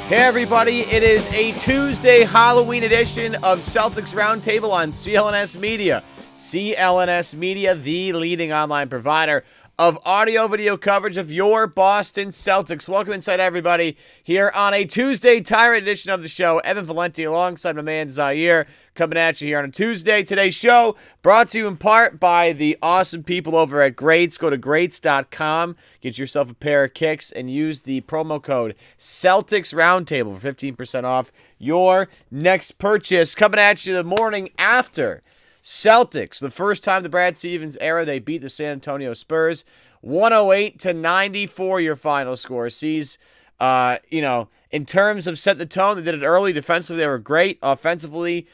Hey everybody, it is a Tuesday Halloween edition of Celtics Roundtable on CLNS Media. CLNS Media, the leading online provider of audio-video coverage of your Boston Celtics. Welcome inside everybody here on a Tuesday Tyrant edition of the show. Evan Valenti alongside my man Zaire coming at you here on a Tuesday. Today's show brought to you in part by the awesome people over at Greats. Go to greats.com, get yourself a pair of kicks, and use the promo code Celtics Roundtable for 15% off your next purchase. Coming at you the morning after Celtics, the first time the Brad Stevens era, they beat the San Antonio Spurs 108-94. Your final score sees, in terms of set the tone, they did it early. Defensively, they were great. Offensively,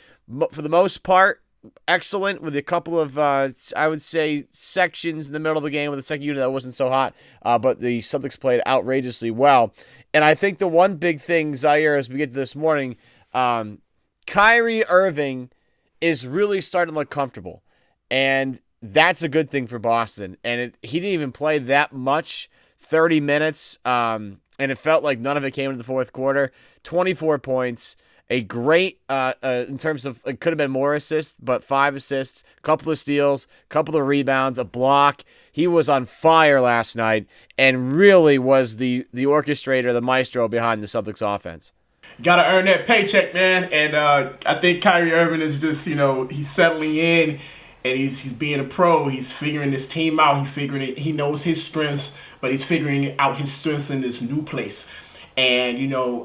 for the most part, excellent, with a couple of, I would say, sections in the middle of the game with the second unit that wasn't so hot, but the Celtics played outrageously well. And I think the one big thing, Zaire, as we get to this morning, Kyrie Irving is really starting to look comfortable, and that's a good thing for Boston. And he didn't even play that much, 30 minutes, and it felt like none of it came in the fourth quarter. 24 points, a great, in terms of, it could have been more assists, but 5 assists, a couple of steals, a couple of rebounds, a block. He was on fire last night and really was the orchestrator, the maestro behind the Celtics offense. Got to earn that paycheck, man. And I think Kyrie Irving is just, he's settling in, and he's being a pro. He's figuring this team out. He's figuring it. He knows his strengths, but he's figuring out his strengths in this new place. And,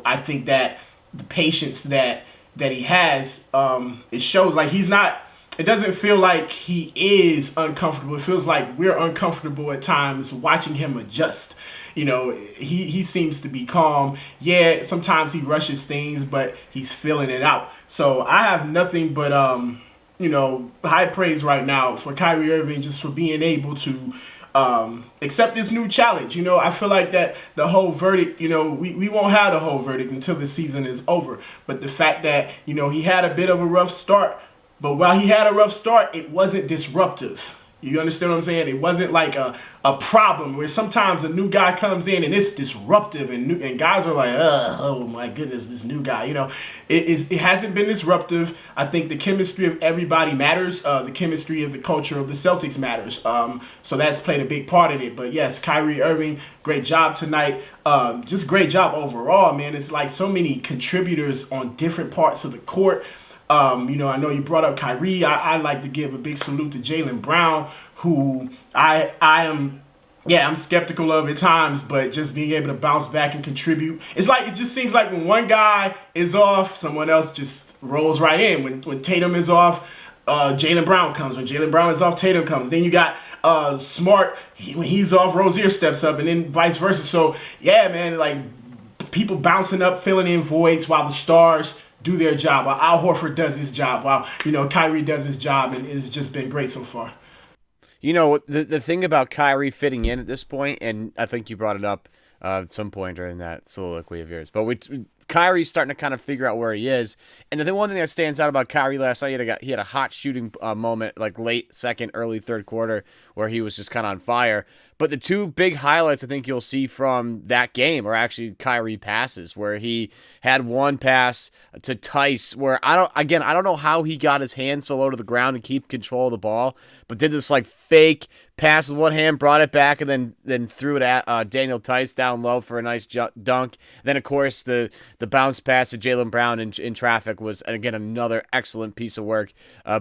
I think that the patience that he has, it shows. Like, he's not, it doesn't feel like he is uncomfortable. It feels like we're uncomfortable at times watching him adjust. He seems to be calm. Yeah, sometimes he rushes things, but he's feeling it out. So I have nothing but, high praise right now for Kyrie Irving, just for being able to accept this new challenge. I feel like that the whole verdict, we won't have the whole verdict until the season is over. But the fact that, he had a bit of a rough start, but while he had a rough start, it wasn't disruptive. You understand what I'm saying? It wasn't like a problem where sometimes a new guy comes in and it's disruptive, and guys are like, oh my goodness, this new guy. It hasn't been disruptive. I think the chemistry of everybody matters. The chemistry of the culture of the Celtics matters. So that's played a big part in it. But yes, Kyrie Irving, great job tonight. Just great job overall, man. It's like so many contributors on different parts of the court. I know you brought up Kyrie. I like to give a big salute to Jaylen Brown, who I'm skeptical of at times, but just being able to bounce back and contribute. It's like, it just seems like when one guy is off, someone else just rolls right in. When Tatum is off, Jaylen Brown comes. When Jaylen Brown is off, Tatum comes. Then you got Smart. When he's off, Rozier steps up, and then vice versa. So, yeah, man, like people bouncing up, filling in voids while the stars do their job, while Al Horford does his job, while, Kyrie does his job, and it's just been great so far. The thing about Kyrie fitting in at this point, and I think you brought it up at some point during that soliloquy of yours, but Kyrie's starting to kind of figure out where he is. And the one thing that stands out about Kyrie last night, he had a hot shooting moment, like late second, early third quarter, where he was just kind of on fire. But the two big highlights I think you'll see from that game are actually Kyrie passes, where he had one pass to Tice, where I don't know how he got his hands so low to the ground and keep control of the ball, but did this like fake pass with one hand, brought it back, and then threw it at Daniel Tice down low for a nice dunk. Then, of course, the bounce pass to Jaylen Brown in traffic was, again, another excellent piece of work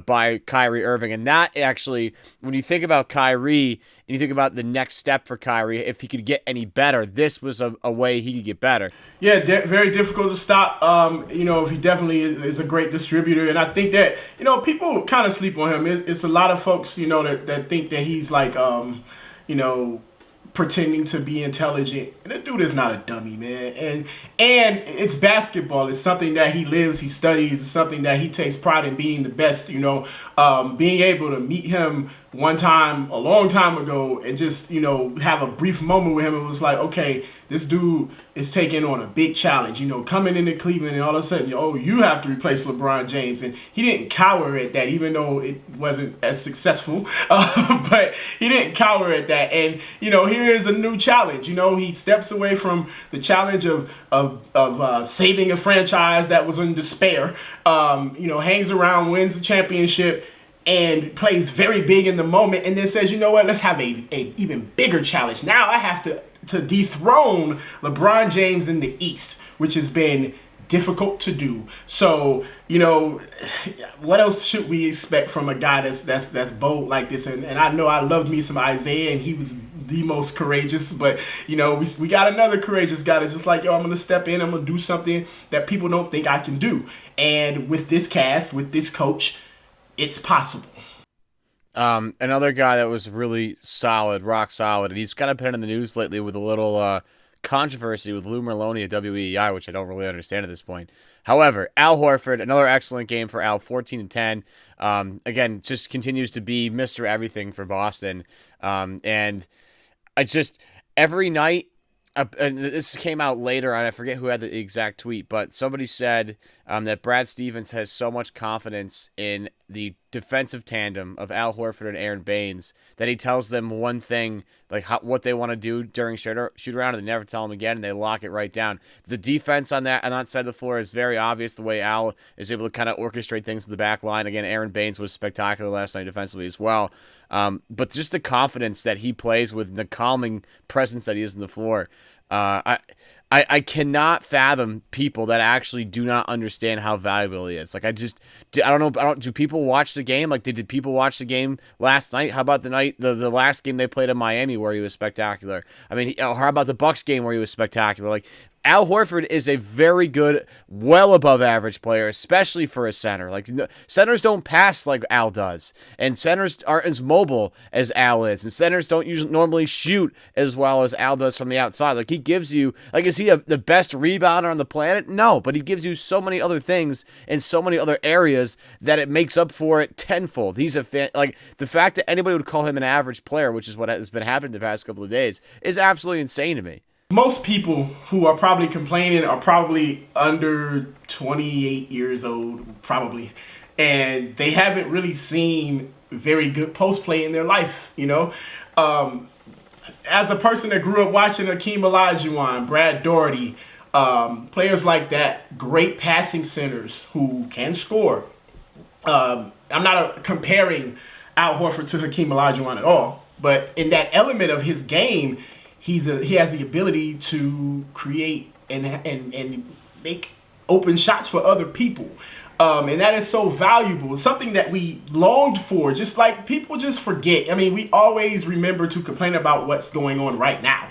by Kyrie Irving. And that actually, when you think about Kyrie and you think about the next step for Kyrie, if he could get any better, this was a way he could get better. Yeah, very difficult to stop. He definitely is a great distributor. And I think that, people kind of sleep on him. It's a lot of folks, that think that he's like, pretending to be intelligent. And the dude is not a dummy, man. And it's basketball. It's something that he lives, he studies. It's something that he takes pride in being the best, being able to meet him one time a long time ago and just, have a brief moment with him. It was like, okay, this dude is taking on a big challenge, coming into Cleveland, and all of a sudden, you have to replace LeBron James. And he didn't cower at that, even though it wasn't as successful. But he didn't cower at that. And, here is a new challenge. He steps away from the challenge of saving a franchise that was in despair, hangs around, wins the championship, and plays very big in the moment, and then says, you know what, let's have a even bigger challenge. Now I have to dethrone LeBron James in the East, which has been difficult to do. So, what else should we expect from a guy that's bold like this? And I know I loved me some Isaiah, and he was the most courageous, but we got another courageous guy that's just like, I'm gonna step in, I'm gonna do something that people don't think I can do. And with this cast, with this coach, it's possible. Another guy that was really solid, rock solid, and he's kind of been in the news lately with a little controversy with Lou Merloni at WEEI, which I don't really understand at this point. However, Al Horford, another excellent game for Al, 14 and 10. Again, just continues to be Mr. Everything for Boston. And I just, every night, and this came out later, and I forget who had the exact tweet, but somebody said that Brad Stevens has so much confidence in the defensive tandem of Al Horford and Aaron Baines that he tells them one thing, like what they want to do during shoot around, and they never tell them again, and they lock it right down. The defense on that side of the floor is very obvious, the way Al is able to kind of orchestrate things in the back line. Again, Aaron Baines was spectacular last night defensively as well. But just the confidence that he plays with, the calming presence that he is on the floor. I cannot fathom people that actually do not understand how valuable he is. Like, I don't know. Do people watch the game? Like, did people watch the game last night? How about the last game they played in Miami where he was spectacular? I mean, how about the Bucks game where he was spectacular? Like, Al Horford is a very good, well above average player, especially for a center. Like, centers don't pass like Al does, and centers aren't as mobile as Al is, and centers don't usually normally shoot as well as Al does from the outside. Like, he gives you, like, is he the best rebounder on the planet? No, but he gives you so many other things in so many other areas that it makes up for it tenfold. He's like, the fact that anybody would call him an average player, which is what has been happening the past couple of days, is absolutely insane to me. Most people who are probably complaining are probably under 28 years old, probably, and they haven't really seen very good post play in their life. As a person that grew up watching Akeem Olajuwon, Brad Daugherty, players like that, great passing centers who can score. I'm not comparing Al Horford to Hakeem Olajuwon at all, but in that element of his game, he has the ability to create and make open shots for other people. And that is so valuable. It's something that we longed for, just like people just forget. I mean, we always remember to complain about what's going on right now.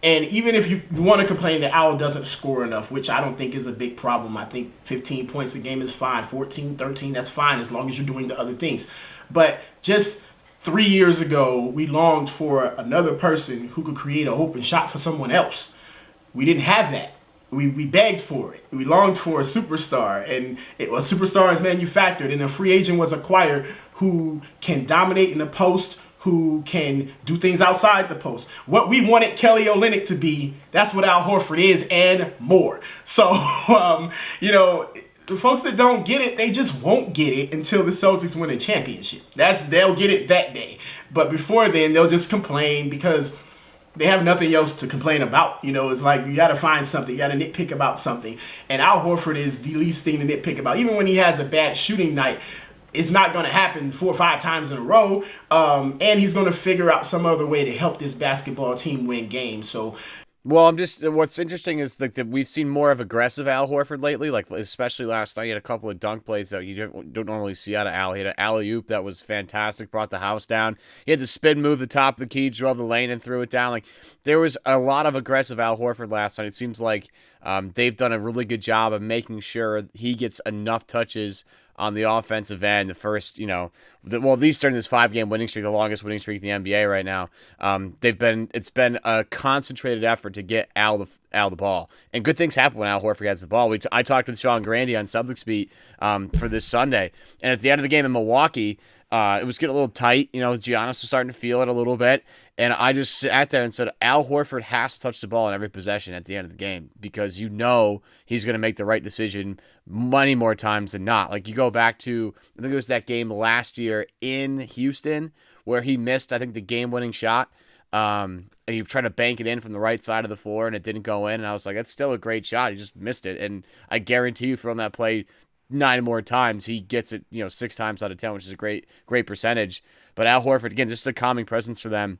And even if you want to complain that Al doesn't score enough, which I don't think is a big problem. I think 15 points a game is fine. 14, 13, that's fine as long as you're doing the other things. But just 3 years ago, we longed for another person who could create an open shot for someone else. We didn't have that. We begged for it. We longed for a superstar, and a superstar is manufactured, and a free agent was acquired who can dominate in the post, who can do things outside the post. What we wanted Kelly Olynyk to be, that's what Al Horford is, and more. So, the folks that don't get it, they just won't get it until the Celtics win a championship. They'll get it that day. But before then, they'll just complain because they have nothing else to complain about. It's like you got to find something. You got to nitpick about something. And Al Horford is the least thing to nitpick about. Even when he has a bad shooting night, it's not going to happen 4 or 5 times in a row. And he's going to figure out some other way to help this basketball team win games. So, well, what's interesting is that we've seen more of aggressive Al Horford lately, like especially last night. He had a couple of dunk plays that you don't normally see out of Al. He had an alley-oop that was fantastic, brought the house down. He had the spin move, the top of the key, drove the lane and threw it down. Like, there was a lot of aggressive Al Horford last night. It seems like they've done a really good job of making sure he gets enough touches on the offensive end. The first, at least during this 5-game winning streak, the longest winning streak in the NBA right now, it's been a concentrated effort to get Al the ball, and good things happen when Al Horford has the ball. I talked with Sean Grandy on Celtics Beat for this Sunday, and at the end of the game in Milwaukee, It was getting a little tight. Giannis was starting to feel it a little bit. And I just sat there and said, Al Horford has to touch the ball in every possession at the end of the game because he's going to make the right decision many more times than not. Like you go back to, I think it was that game last year in Houston where he missed, I think, the game-winning shot. And he tried to bank it in from the right side of the floor and it didn't go in. And I was like, that's still a great shot. He just missed it. And I guarantee you from that play 9 more times, he gets it, 6 times out of 10, which is a great percentage. But Al Horford, again, just a calming presence for them.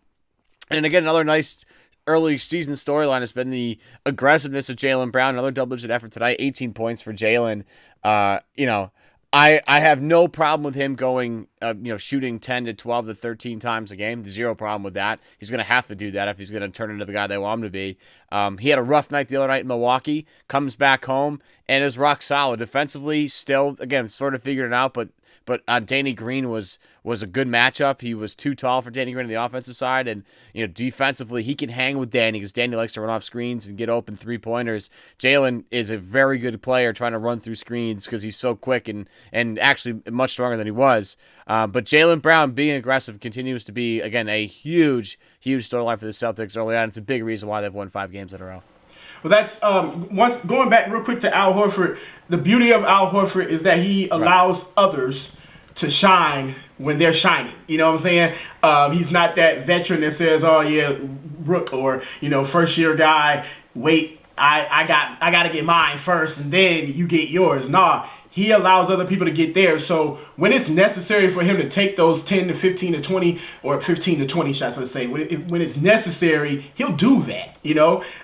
And again, another nice early season storyline has been the aggressiveness of Jaylen Brown. Another double-digit effort tonight, 18 points for Jaylen. I have no problem with him going, shooting 10 to 12 to 13 times a game. Zero problem with that. He's going to have to do that if he's going to turn into the guy they want him to be. He had a rough night the other night in Milwaukee, comes back home, and is rock solid. Defensively, still, again, sort of figured it out, but Danny Green was a good matchup. He was too tall for Danny Green on the offensive side, and defensively he can hang with Danny because Danny likes to run off screens and get open 3-pointers. Jaylen is a very good player trying to run through screens because he's so quick and actually much stronger than he was. But Jaylen Brown being aggressive continues to be, again, a huge storyline for the Celtics early on. It's a big reason why they've won 5 games in a row. Well, that's once going back real quick to Al Horford. The beauty of Al Horford is that he allows others to shine when they're shining. You know what I'm saying? He's not that veteran that says, "Oh yeah, rook," or first year guy. Wait, I got to get mine first, and then you get yours. Nah, he allows other people to get theirs. So when it's necessary for him to take those 10 to 15 to 20 or 15 to 20 shots, let's say, when it's necessary, he'll do that.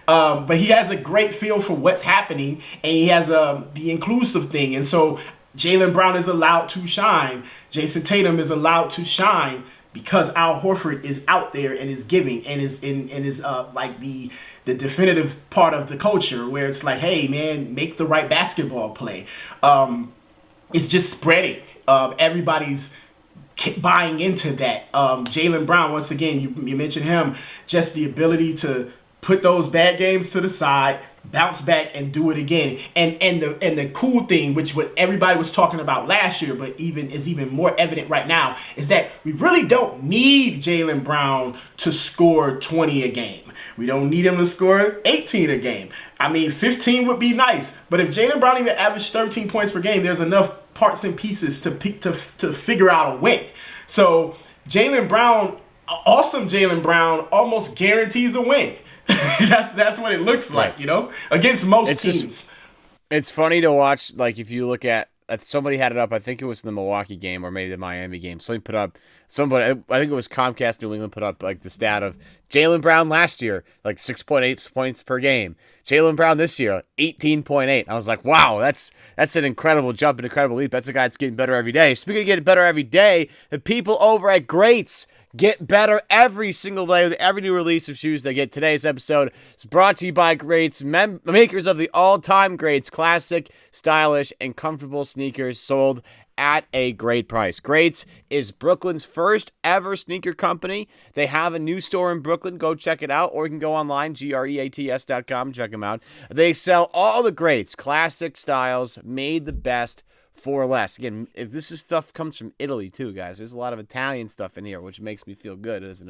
But he has a great feel for what's happening, and he has the inclusive thing, and so Jaylen Brown is allowed to shine. Jayson Tatum is allowed to shine because Al Horford is out there and is giving and is like the definitive part of the culture where it's like, hey man, make the right basketball play. It's just spreading. Everybody's buying into that. Jaylen Brown, once again, you mentioned him, just the ability to put those bad games to the side, bounce back and do it again. And the cool thing, which what everybody was talking about last year, but is even more evident right now, is that we really don't need Jaylen Brown to score 20 a game. We don't need him to score 18 a game. I mean, 15 would be nice, but if Jaylen Brown even averaged 13 points per game, there's enough parts and pieces to figure out a win. So Jaylen Brown, awesome Jaylen Brown, almost guarantees a win. That's what it looks like, against most teams. It's funny to watch. Like if you look at somebody had it up. I think it was in the Milwaukee game or maybe the Miami game. Somebody put up. I think it was Comcast New England put up like the stat of Jaylen Brown last year, like 6.8 points per game. Jaylen Brown this year, 18.8. I was like, wow, that's an incredible jump, an incredible leap. That's a guy that's getting better every day. Speaking of getting better every day, the people over at Greats get better every single day with every new release of shoes they get. Today's episode is brought to you by Greats, makers of the all-time greats, classic, stylish, and comfortable sneakers sold at a great price. Greats is Brooklyn's first ever sneaker company. They have a new store in Brooklyn. Go check it out, or you can go online, greats.com, check them out. They sell all the greats, classic styles, made the best for less. Again, if this is stuff comes from Italy too, guys. There's a lot of Italian stuff in here, which makes me feel good as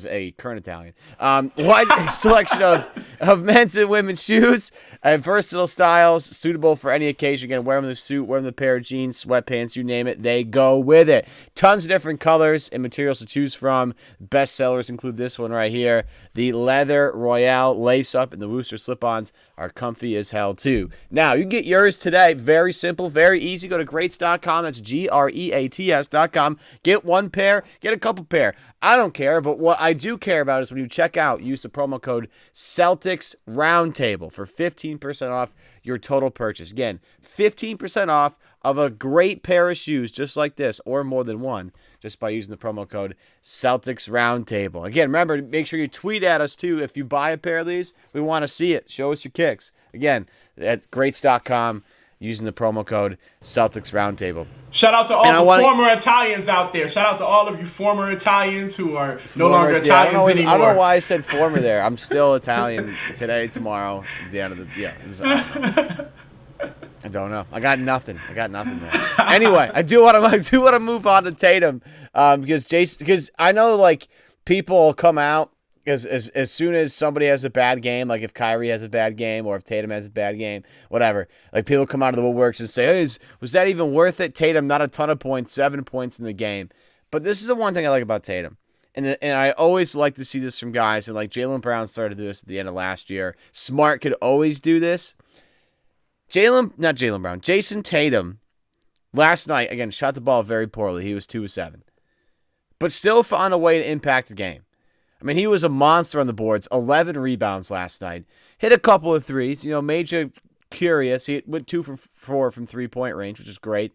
a current Italian. Wide selection of men's and women's shoes, versatile styles suitable for any occasion. Again, wear them in the suit, wear them in the pair of jeans, sweatpants, you name it, they go with it. Tons of different colors and materials to choose from. Best sellers include this one right here. The Leather Royale lace up and the Wooster slip-ons are comfy as hell too. Now, you can get yours today. Very simple, very easy. Go to greats.com. That's greats.com. Get one pair, get a couple pair. I don't care, but what I do care about is when you check out, use the promo code Celtics Roundtable for 15% off your total purchase. Again, 15% off of a great pair of shoes just like this, or more than one, just by using the promo code Celtics Roundtable. Again, remember, make sure you tweet at us too. If you buy a pair of these, we want to see it. Show us your kicks. Again, at greats.com, using the promo code Celtics Roundtable. Shout out to all the former Italians out there. Shout out to all of you former Italians who are no longer Italians anymore. I don't know why I said former there. I'm still Italian today, tomorrow, at the end of the don't know. I got nothing. Man. Anyway, I do want to move on to Tatum because I know like people will come out as soon as somebody has a bad game, like if Kyrie has a bad game or if Tatum has a bad game, whatever. Like people come out of the woodworks and say, "Hey, was that even worth it?" Tatum, not a ton of points, 7 points in the game. But this is the one thing I like about Tatum. And I always like to see this from guys, and like Jaylen Brown started to do this at the end of last year. Smart could always do this. Jayson Tatum, last night, again, shot the ball very poorly. He was 2 of 7. But still found a way to impact the game. I mean, he was a monster on the boards, 11 rebounds last night. Hit a couple of threes, made you curious. He went 2 for 4 from three-point range, which is great.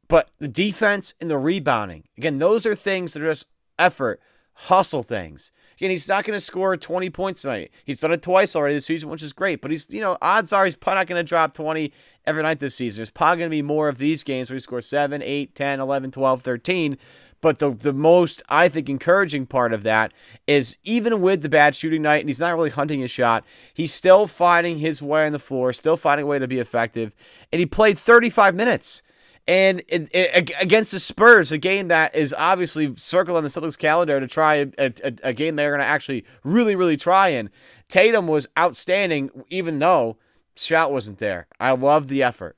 But the defense and the rebounding, again, those are things that are just effort, hustle things. Again, he's not going to score 20 points tonight. He's done it twice already this season, which is great. But he's, odds are he's probably not going to drop 20 every night this season. There's probably going to be more of these games where he scores 7, 8, 10, 11, 12, 13. But the most, I think, encouraging part of that is even with the bad shooting night, and he's not really hunting his shot, he's still finding his way on the floor, still finding a way to be effective. And he played 35 minutes. And against the Spurs, a game that is obviously circled on the Celtics calendar to try a game they're going to actually really, really try in. Tatum was outstanding, even though shot wasn't there. I love the effort.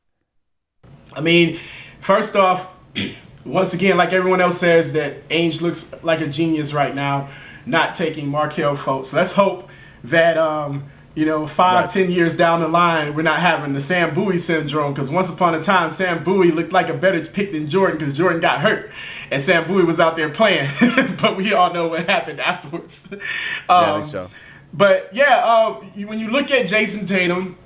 I mean, first off, once again, like everyone else says, that Ainge looks like a genius right now, not taking Markelle Fultz. Let's hope that 5-10 years down the line, we're not having the Sam Bowie syndrome, because once upon a time, Sam Bowie looked like a better pick than Jordan because Jordan got hurt and Sam Bowie was out there playing. But we all know what happened afterwards. I think so. But when you look at Jayson Tatum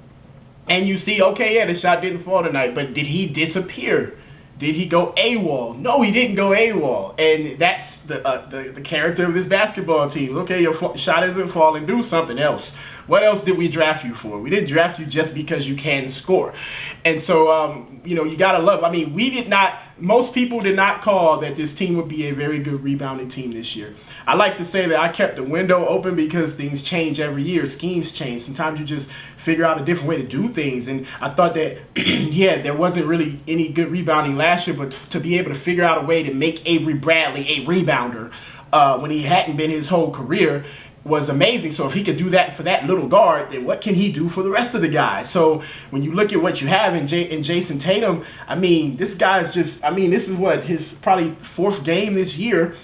and you see, the shot didn't fall tonight, but did he disappear? Did he go AWOL? No, he didn't go AWOL. And that's the character of this basketball team. Okay, your shot isn't falling. Do something else. What else did we draft you for? We didn't draft you just because you can score. And so, you got to love. I mean, most people did not call that this team would be a very good rebounding team this year. I like to say that I kept the window open because things change every year. Schemes change. Sometimes you just figure out a different way to do things. And I thought that, there wasn't really any good rebounding last year, but to be able to figure out a way to make Avery Bradley a rebounder when he hadn't been his whole career was amazing. So if he could do that for that little guard, then what can he do for the rest of the guys? So when you look at what you have in Jayson Tatum, I mean, this guy's just, this is what, his probably 4th game this year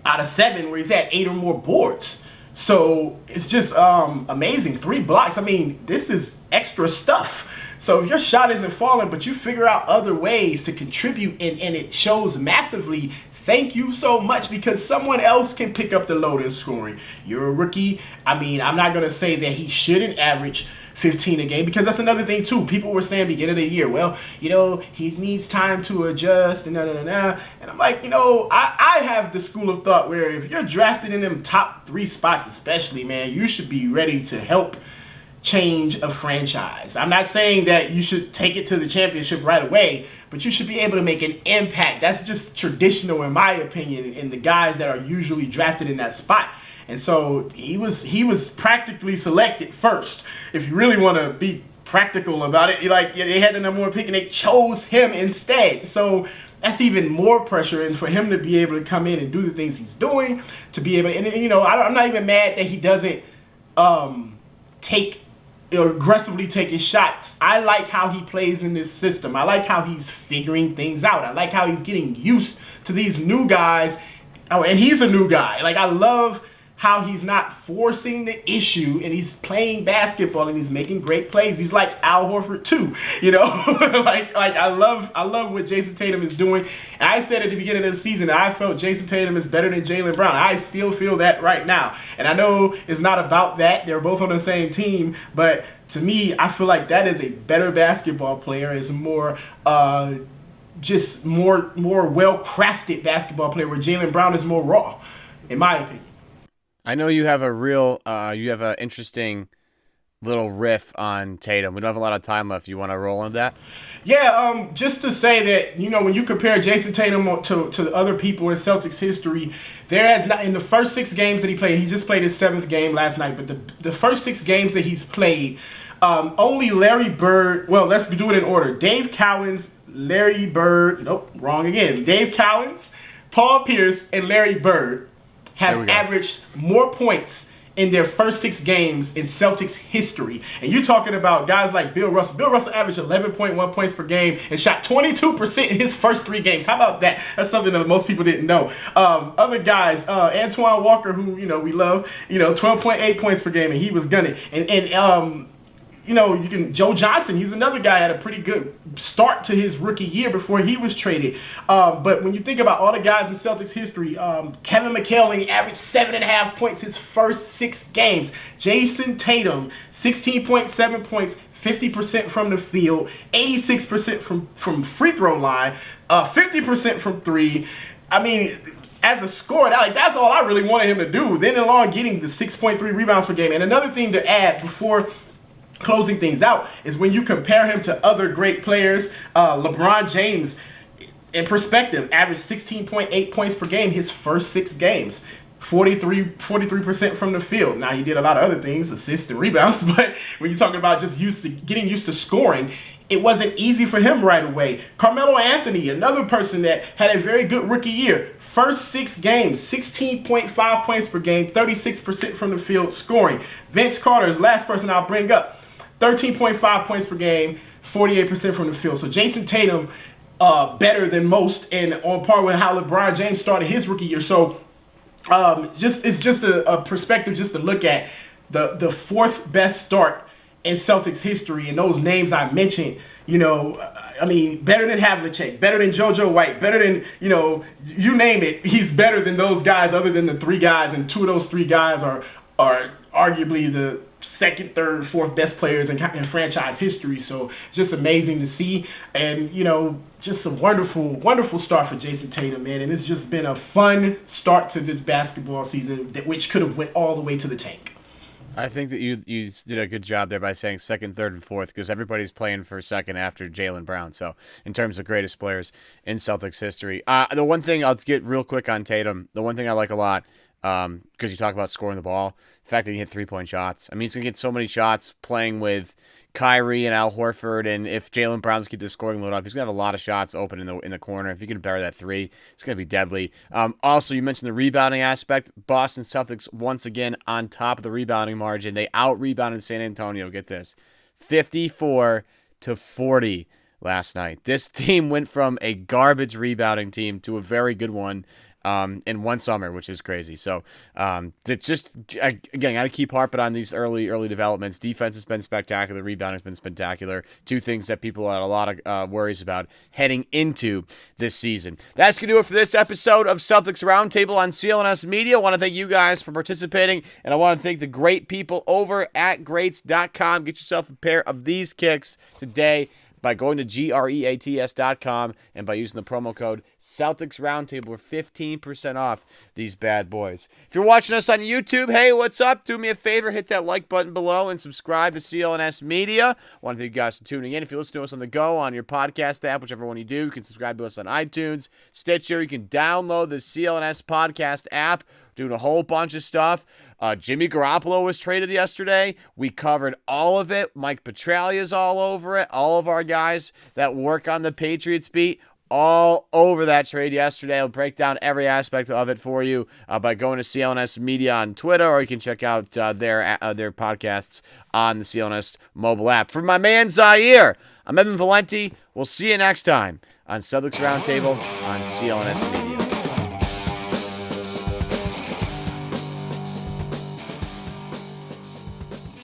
out of 7 where he's at 8 or more boards. So it's just amazing. 3 blocks. I mean, this is extra stuff. So if your shot isn't falling, but you figure out other ways to contribute and it shows massively, thank you so much, because someone else can pick up the load in scoring. You're a rookie. I mean, I'm not going to say that he shouldn't average 15 a game, because that's another thing too. People were saying beginning of the year, well, he needs time to adjust and And I'm like, I have the school of thought where if you're drafted in them top 3 spots especially, man, you should be ready to help change a franchise. I'm not saying that you should take it to the championship right away, but you should be able to make an impact. That's just traditional, in my opinion, in the guys that are usually drafted in that spot. And so he was practically selected first. If you really want to be practical about it, they had the number 1 pick and they chose him instead. So that's even more pressure, and for him to be able to come in and do the things he's doing, to be able, and I'm not even mad that he doesn't aggressively take his shots. I like how he plays in this system. I like how he's figuring things out. I like how he's getting used to these new guys. Oh, and he's a new guy. I love how he's not forcing the issue, and he's playing basketball and he's making great plays. He's like Al Horford too, I love what Jayson Tatum is doing. And I said at the beginning of the season that I felt Jayson Tatum is better than Jaylen Brown. I still feel that right now. And I know it's not about that. They're both on the same team, but to me, I feel like that is a better basketball player, is more just more well-crafted basketball player, where Jaylen Brown is more raw, in my opinion. I know you have an interesting little riff on Tatum. We don't have a lot of time left. You want to roll into that? Yeah, just to say that, when you compare Jayson Tatum to other people in Celtics history, there has not, in the first 6 games that he played, he just played his 7th game last night, but the first 6 games that he's played, Only Larry Bird. Well, let's do it in order. Dave Cowens, Larry Bird. Nope, wrong again. Dave Cowens, Paul Pierce, and Larry Bird have averaged more points in their first 6 games in Celtics history. And you're talking about guys like Bill Russell. Bill Russell averaged 11.1 points per game and shot 22% in his first 3 games. How about that? That's something that most people didn't know. Other guys, Antoine Walker, who we love, 12.8 points per game, and he was gunning. Joe Johnson, he's another guy had a pretty good start to his rookie year before he was traded. But when you think about all the guys in Celtics history, Kevin McHale averaged 7.5 points his first 6 games. Jayson Tatum, 16.7 points, 50% from the field, 86% from free throw line, 50% from 3. I mean, as a scorer, that's all I really wanted him to do. Then along getting the 6.3 rebounds per game. And another thing to add before closing things out is when you compare him to other great players, LeBron James, in perspective, averaged 16.8 points per game his first 6 games. 43% from the field. Now, he did a lot of other things, assists and rebounds, but when you're talking about just getting used to scoring, it wasn't easy for him right away. Carmelo Anthony, another person that had a very good rookie year. First 6 games, 16.5 points per game, 36% from the field scoring. Vince Carter is the last person I'll bring up. 13.5 points per game, 48% from the field. So Jayson Tatum, better than most and on par with how LeBron James started his rookie year. So it's just a perspective just to look at the 4th best start in Celtics history, and those names I mentioned, better than Havlicek, better than JoJo White, better than, you name it, he's better than those guys other than the 3 guys, and 2 of those 3 guys are arguably the 2nd, 3rd, 4th best players in franchise history. So just amazing to see, and just a wonderful, wonderful start for Jayson Tatum, man. And it's just been a fun start to this basketball season, which could have went all the way to the tank. I think that you did a good job there by saying 2nd, 3rd, and 4th, because everybody's playing for 2nd after Jaylen Brown. So in terms of greatest players in Celtics history, the one thing I'll get real quick on Tatum, the one thing I like a lot, because you talk about scoring the ball, the fact that he hit 3-point shots. I mean, he's going to get so many shots playing with Kyrie and Al Horford, and if Jaylen Brown's keep the scoring load up, he's going to have a lot of shots open in the corner. If he can bury that 3, it's going to be deadly. Also, you mentioned the rebounding aspect. Boston Celtics, once again, on top of the rebounding margin. They out-rebounded San Antonio, get this, 54-40 last night. This team went from a garbage rebounding team to a very good one in one summer, which is crazy. So just again, got to keep harping on these early developments. Defense has been spectacular. Rebounding has been spectacular. 2 things that people had a lot of worries about heading into this season. That's going to do it for this episode of Celtics Roundtable on CLNS Media. I want to thank you guys for participating, and I want to thank the great people over at greats.com. Get yourself a pair of these kicks today by going to greats.com and by using the promo code Celtics Roundtable for 15% off these bad boys. If you're watching us on YouTube, hey, what's up? Do me a favor, hit that like button below and subscribe to CLNS Media. I want to thank you guys for tuning in. If you listen to us on the go on your podcast app, whichever one you do, you can subscribe to us on iTunes, Stitcher. You can download the CLNS podcast app. Doing a whole bunch of stuff. Jimmy Garoppolo was traded yesterday. We covered all of it. Mike Petralia's all over it. All of our guys that work on the Patriots beat, all over that trade yesterday. I'll break down every aspect of it for you by going to CLNS Media on Twitter, or you can check out their podcasts on the CLNS mobile app. For my man Zaire, I'm Evan Valenti. We'll see you next time on Celtics Roundtable on CLNS Media.